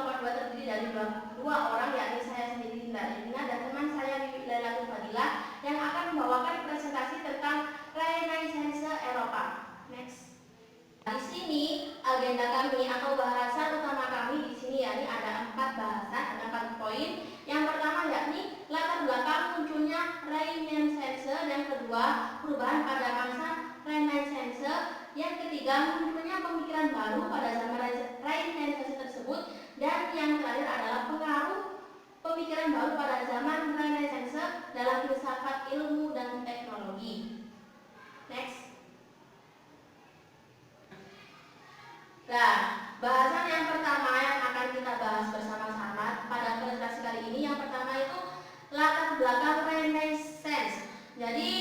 2,2 terdiri dari dua orang, yakni saya sendiri Dinda Elina dan teman saya Wiwi Lailatul Fadilah yang akan membawakan presentasi tentang Renaissance Eropa. Next. Di sini agenda kami atau bahasan utama kami di sini yakni ada 4 bahasan, ada 4 poin. Yang pertama yakni latar belakang munculnya Renaissance, yang kedua perubahan pada masa Renaissance, yang ketiga munculnya pemikiran baru pada zaman Renaissance tersebut, dan yang terakhir adalah pengaruh pemikiran baru pada zaman Renaissance dalam filsafat ilmu dan teknologi. Next. Nah, bahasan yang pertama yang akan kita bahas bersama-sama pada presentasi kali ini, yang pertama itu latar belakang Renaissance. Jadi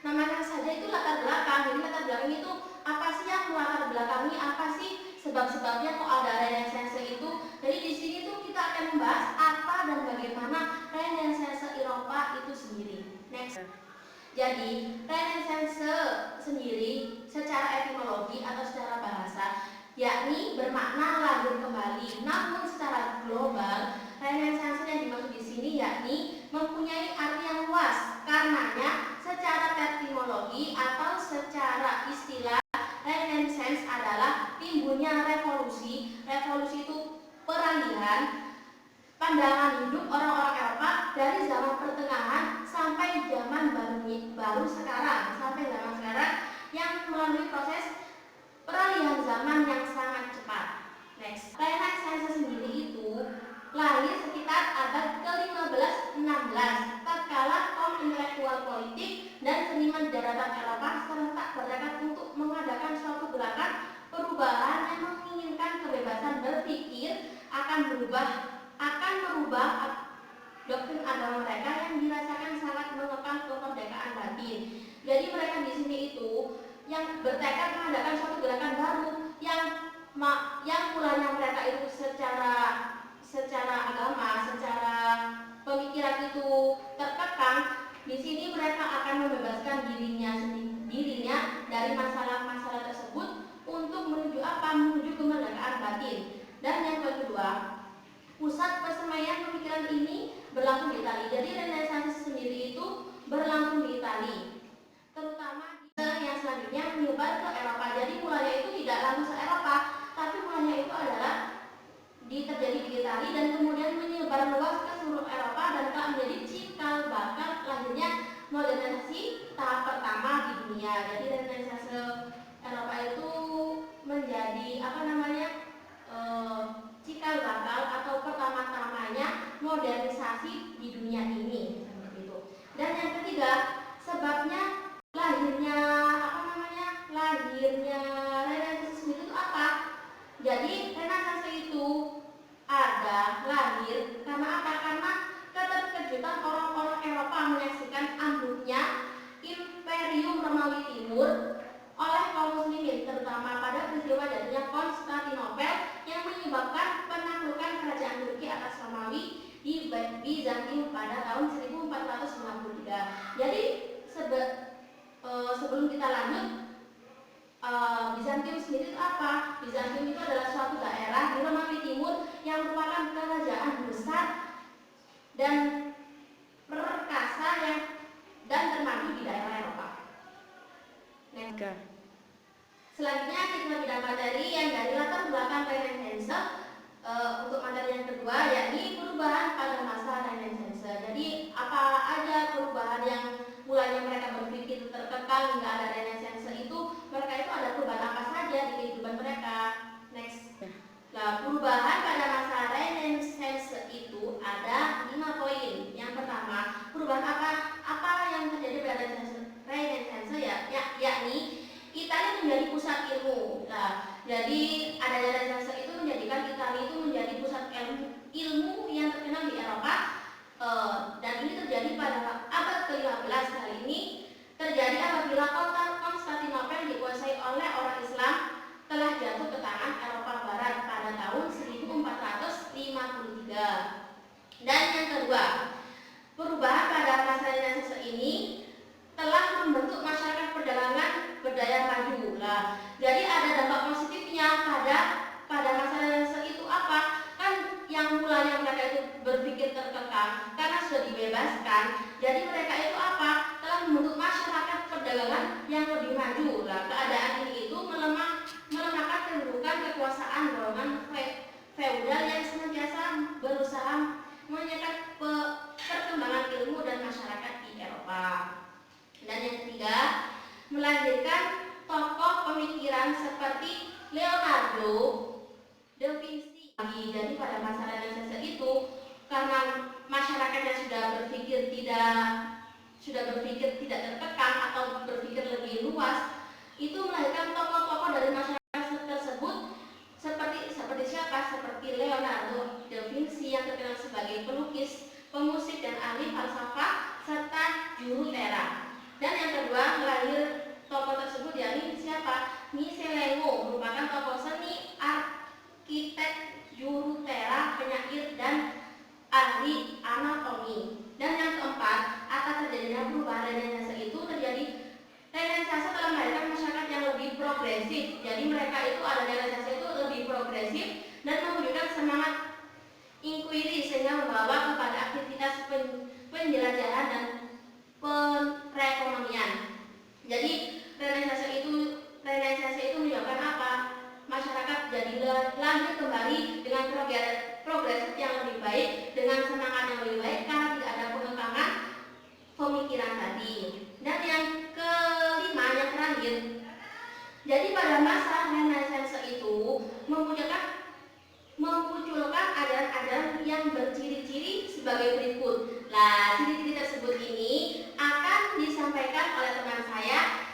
namanya saja itu latar belakang. Jadi latar belakang itu apa sih yang melatar belakangi, apa sih sebab-sebabnya kok ada Renaissance itu. Jadi di sini tuh kita akan membahas apa dan bagaimana Renaissance Eropa itu sendiri. Next. Jadi Renaissance sendiri secara etimologi atau secara bahasa yakni bermakna lahir kembali. Namun secara global Renaissance yang dimaksud di sini yakni mempunyai arti yang luas. Karenanya secara etimologi atau secara istilah Renaissance adalah timbulnya revolusi. Revolusi itu peralihan pandangan hidup orang-orang Eropa dari zaman pertengahan sampai zaman baru sekarang, sampai zaman sekarang yang melalui proses peralihan zaman yang sangat cepat. Next. Renaissance sendiri itu lahir sekitar abad ke-15-16 tatkala kaum intelektual politik dan seniman daratan Eropa serentak bertekad untuk mengadakan suatu gerakan perubahan yang menginginkan kebebasan berpikir akan merubah doktrin agama mereka yang dirasakan sangat mengekang kemerdekaan batin. Jadi mereka di sini itu yang bertekad mengadakan suatu gerakan baru yang mulanya mereka itu secara agama, secara pemikiran itu terkekang. Di sini mereka akan membebaskan dirinya dari masalah-masalah tersebut untuk menuju apa? Menuju kemerdekaan batin. Dan yang kedua, pusat persemaian pemikiran ini berlangsung di Italia. Jadi Renaissance sendiri itu berlangsung di Italia, terutama yang selanjutnya menyebar ke Eropa. Jadi mulanya itu tidak langsung se Eropa, tapi mulanya itu adalah terjadi di Italia dan kemudian menyebar luas ke seluruh Eropa dan telah menjadi cikal bakal lahirnya modernisasi tahap pertama di dunia. Jadi Renaissance Eropa itu menjadi cikal bakal atau pertama-tamanya modernisasi di dunia ini, seperti itu. Dan yang ketiga, sebabnya lahirnya Renaissance itu apa? Jadi Renaissance itu lahir karena apa? Karena keterkejutan orang-orang Eropa menyaksikan ambruknya Imperium Romawi Timur oleh kaum muslimin, terutama pada peristiwa jatuhnya Konstantinopel yang menyebabkan penaklukan kerajaan Turki atas Romawi di Bizantium pada tahun 1453. Jadi sebelum kita lanjut, Bizantium sendiri itu apa? Bizantium itu adalah suatu daerah di Romawi Timur yang merupakan kerajaan besar dan perkasa dan termaju di daerah Eropa. Selanjutnya kita bidang materi yang dari latar belakang Renaissance. Untuk materi yang kedua yakni perubahan pada masa Renaissance. Jadi apa aja perubahan yang mulanya mereka berpikir terkekang hingga ada Renaissance itu, mereka itu ada perubahan apa saja di kehidupan mereka. Next. Nah, perubahan pada masa Renaissance itu ada 5 poin. Yang pertama, perubahan apa yang terjadi pada Renaissance yakni Italia menjadi pusat ilmu. Nah, jadi adanya Renaissance itu menjadikan Italia itu menjadi pusat ilmu yang terkenal di Eropa. Dan ini terjadi pada abad ke-15. Kali ini terjadi apabila kota Konstantinopel dikuasai oleh orang Islam telah jatuh ke tangan Eropa Barat pada tahun 1453. Dan yang kedua, perubahan pada masa Renaissance ini telah membentuk masyarakat perdagangan berdaya maju. Jadi ada dampak positifnya pada masa Renaissance itu apa? Karena sudah dibebaskan, jadi mereka itu apa? Telah membentuk masyarakat perdagangan yang lebih maju. Nah, keadaan ini itu melemahkan kedudukan kekuasaan golongan feudal yang senantiasa berusaha menyekat perkembangan ilmu dan masyarakat di Eropa. Dan yang ketiga, melahirkan tokoh pemikiran seperti Leonardo da Vinci. Jadi pada masa Renaissance itu, karena masyarakatnya sudah berpikir tidak terkekang atau berpikir lebih luas, itu melahirkan tokoh-tokoh dari masyarakat tersebut seperti siapa? Seperti Leonardo da Vinci yang terkenal sebagai pelukis, pemusik, dan ahli falsafah serta juru tera. Dan yang kedua, melahir tokoh tersebut yakni siapa? Michelangelo merupakan tokoh seni, arsitek, juru tera, penyair, dan ahli anatomi. Dan yang keempat, atas terjadinya perubahan Renaissance itu Renaissance telah melahirkan masyarakat yang lebih progresif. Jadi mereka itu Renaissance itu lebih progresif dan mewujudkan semangat inquiry sehingga membawa kepada aktivitas penjelajahan dan perekonomian. Jadi Renaissance itu menyebabkan apa? Masyarakat jadi lahir kembali dengan progresif yang lebih baik, dengan semangat yang lebih baik karena tidak ada pengembangan pemikiran tadi. Dan yang kelima, yang terakhir, jadi pada masa Renaissance itu memunculkan ajaran-ajaran yang berciri-ciri sebagai berikut. Nah, ciri-ciri tersebut ini akan disampaikan oleh teman saya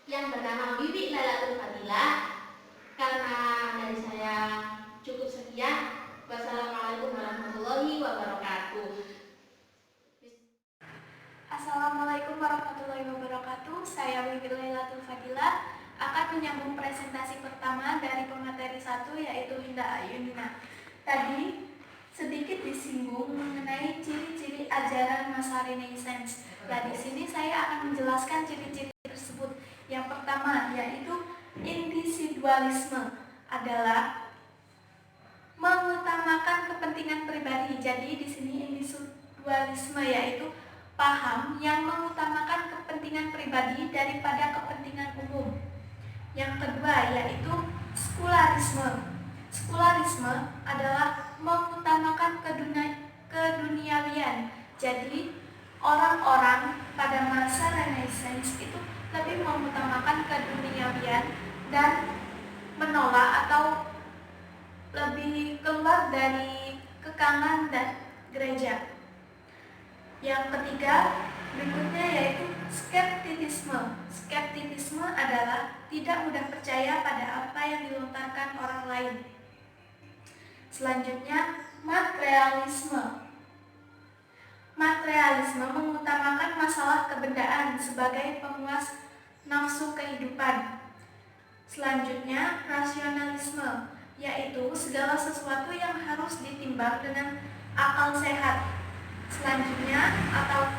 yang bernama Bibi Lailatul Fadilah. Karena dari saya cukup sekian. Wassalamualaikum warahmatullahi wabarakatuh. Assalamualaikum warahmatullahi wabarakatuh. Saya Bibi Lailatul Fadilah akan menyambung presentasi pertama dari pemateri 1, yaitu Hinda Ayunina. Tadi sedikit disinggung mengenai ciri-ciri ajaran masa Renaissance. Nah, di sini saya akan menjelaskan ciri-ciri tersebut. Yang pertama yaitu individualisme, adalah mengutamakan kepentingan pribadi. Jadi di sini individualisme yaitu paham yang mengutamakan kepentingan pribadi daripada kepentingan umum. Yang kedua yaitu sekularisme. Sekularisme adalah mengutamakan keduniawian. Jadi orang-orang pada masa Renaissance itu lebih mengutamakan keduniawian dan menolak atau lebih keluar dari kekangan dan gereja. Yang ketiga berikutnya yaitu skeptisisme. Skeptisisme adalah tidak mudah percaya pada apa yang dilontarkan orang lain. Selanjutnya materialisme. Materialisme mengutamakan masalah kebendaan sebagai pemuas nafsu kehidupan. Selanjutnya rasionalisme, yaitu segala sesuatu yang harus ditimbang dengan akal sehat. Selanjutnya atau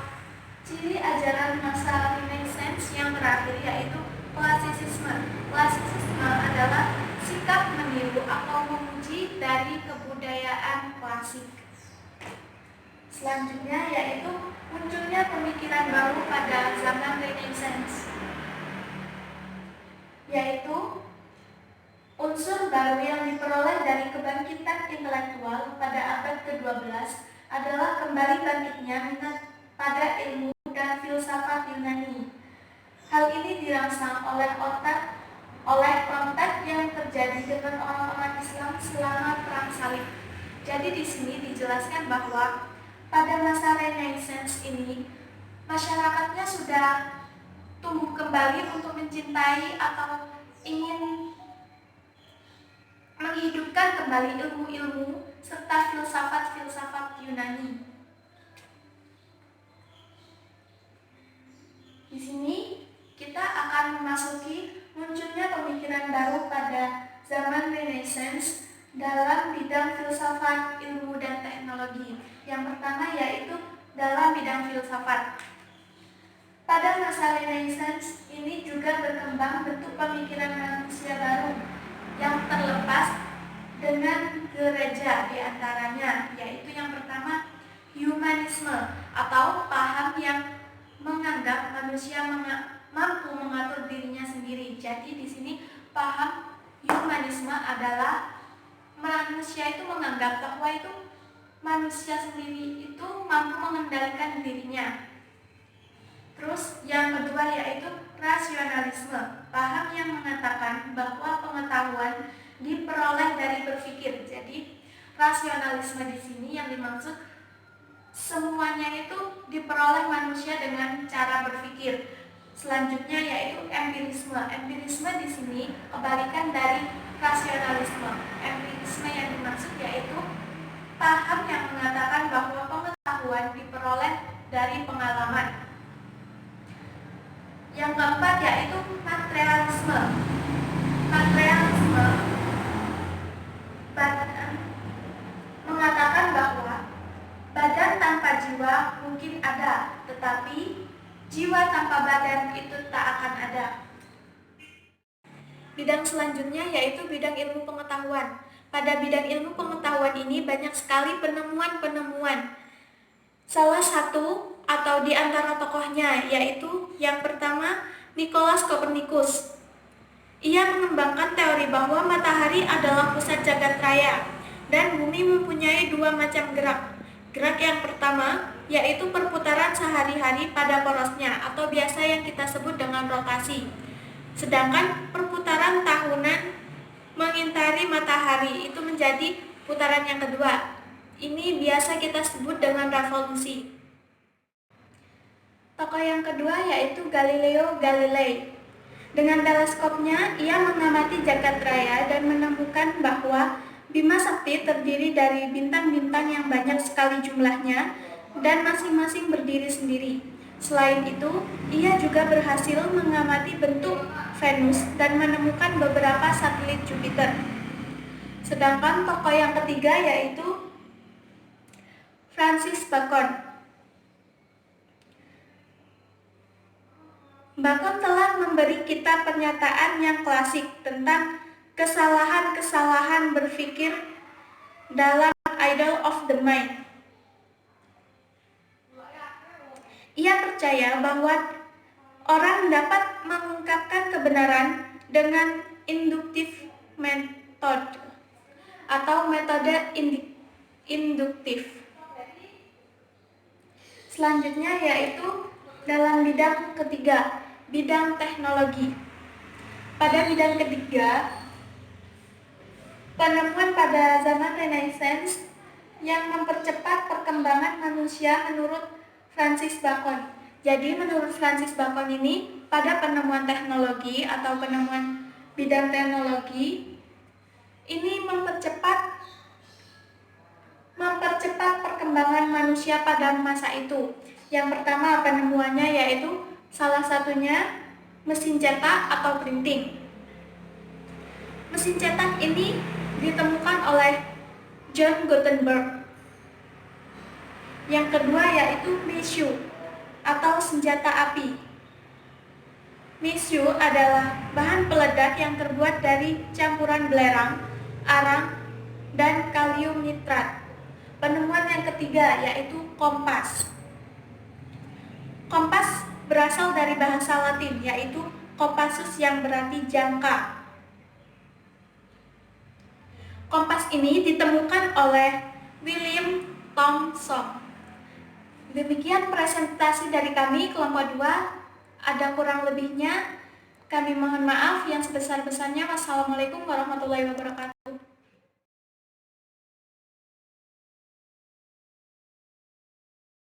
ciri ajaran masa Renaissance yang terakhir yaitu klasisisme. Klasisisme adalah sikap meniru atau memuji dari kebudayaan klasik. Selanjutnya yaitu munculnya pemikiran baru pada zaman Renaissance, yaitu unsur baru yang diperoleh dari kebangkitan intelektual pada abad ke-12 adalah kembali bangkitnya minat pada ilmu dan filsafat Yunani. Hal ini dirangsang oleh kontak yang terjadi dengan orang-orang Islam selama Perang Salib. Jadi di sini dijelaskan bahwa pada masa Renaissance ini masyarakatnya sudah tumbuh kembali untuk mencintai atau ingin menghidupkan kembali ilmu-ilmu serta filsafat-filsafat Yunani. Di sini kita akan memasuki munculnya pemikiran baru pada zaman Renaissance dalam bidang filsafat, ilmu, dan teknologi. Yang pertama yaitu dalam bidang filsafat. Pada masa Renaissance ini juga berkembang bentuk pemikiran manusia baru yang terlepas dengan gereja, di antaranya yaitu yang pertama rasionalisme atau paham yang menganggap manusia mampu mengatur dirinya sendiri. Jadi di sini paham humanisme adalah manusia itu menganggap bahwa itu manusia sendiri itu mampu mengendalikan dirinya. Terus yang kedua yaitu rasionalisme, paham yang mengatakan bahwa pengetahuan diperoleh dari berpikir. Jadi rasionalisme di sini yang dimaksud semuanya itu diperoleh manusia dengan cara berpikir. Selanjutnya yaitu empirisme. Empirisme di sini kebalikan dari rasionalisme. Empirisme yang dimaksud yaitu paham yang mengatakan bahwa pengetahuan diperoleh dari pengalaman. Yang keempat yaitu materialisme. Materialisme mengatakan bahwa badan tanpa jiwa mungkin ada, tetapi jiwa tanpa badan itu tak akan ada. Bidang selanjutnya yaitu bidang ilmu pengetahuan. Pada bidang ilmu pengetahuan ini banyak sekali penemuan-penemuan. Salah satu atau di antara tokohnya yaitu yang pertama Nikolaus Kopernikus. Ia mengembangkan teori bahwa matahari adalah pusat jagat raya dan bumi mempunyai dua macam gerak. Gerak yang pertama yaitu perputaran sehari-hari pada porosnya atau biasa yang kita sebut dengan rotasi. Sedangkan perputaran tahunan mengitari matahari itu menjadi putaran yang kedua. Ini biasa kita sebut dengan revolusi. Tokoh yang kedua yaitu Galileo Galilei. Dengan teleskopnya, ia mengamati jagat raya dan menemukan bahwa Bima Sakti terdiri dari bintang-bintang yang banyak sekali jumlahnya dan masing-masing berdiri sendiri. Selain itu, ia juga berhasil mengamati bentuk Venus dan menemukan beberapa satelit Jupiter. Sedangkan tokoh yang ketiga yaitu Francis Bacon. Bacon telah memberi kita pernyataan yang klasik tentang kesalahan-kesalahan berpikir dalam Idol of the Mind. Ia percaya bahwa orang dapat mengungkapkan kebenaran dengan induktif method atau metode induktif. Selanjutnya yaitu dalam bidang ketiga, bidang teknologi. Pada bidang ketiga, penemuan pada zaman Renaissance yang mempercepat perkembangan manusia menurut Francis Bacon. Jadi menurut Francis Bacon ini, pada penemuan teknologi atau penemuan bidang teknologi ini mempercepat perkembangan manusia pada masa itu. Yang pertama penemuannya yaitu salah satunya mesin cetak atau printing. Mesin cetak ini ditemukan oleh John Gutenberg. Yang kedua yaitu misu atau senjata api. Misu adalah bahan peledak yang terbuat dari campuran belerang, arang, dan kalium nitrat. Penemuan yang ketiga yaitu kompas. Kompas berasal dari bahasa Latin yaitu compassus yang berarti jangka. Kompas ini ditemukan oleh William Thomson. Demikian presentasi dari kami kelompok 2. Ada kurang lebihnya kami mohon maaf. Yang sebesar-besarnya. Wassalamualaikum warahmatullahi wabarakatuh.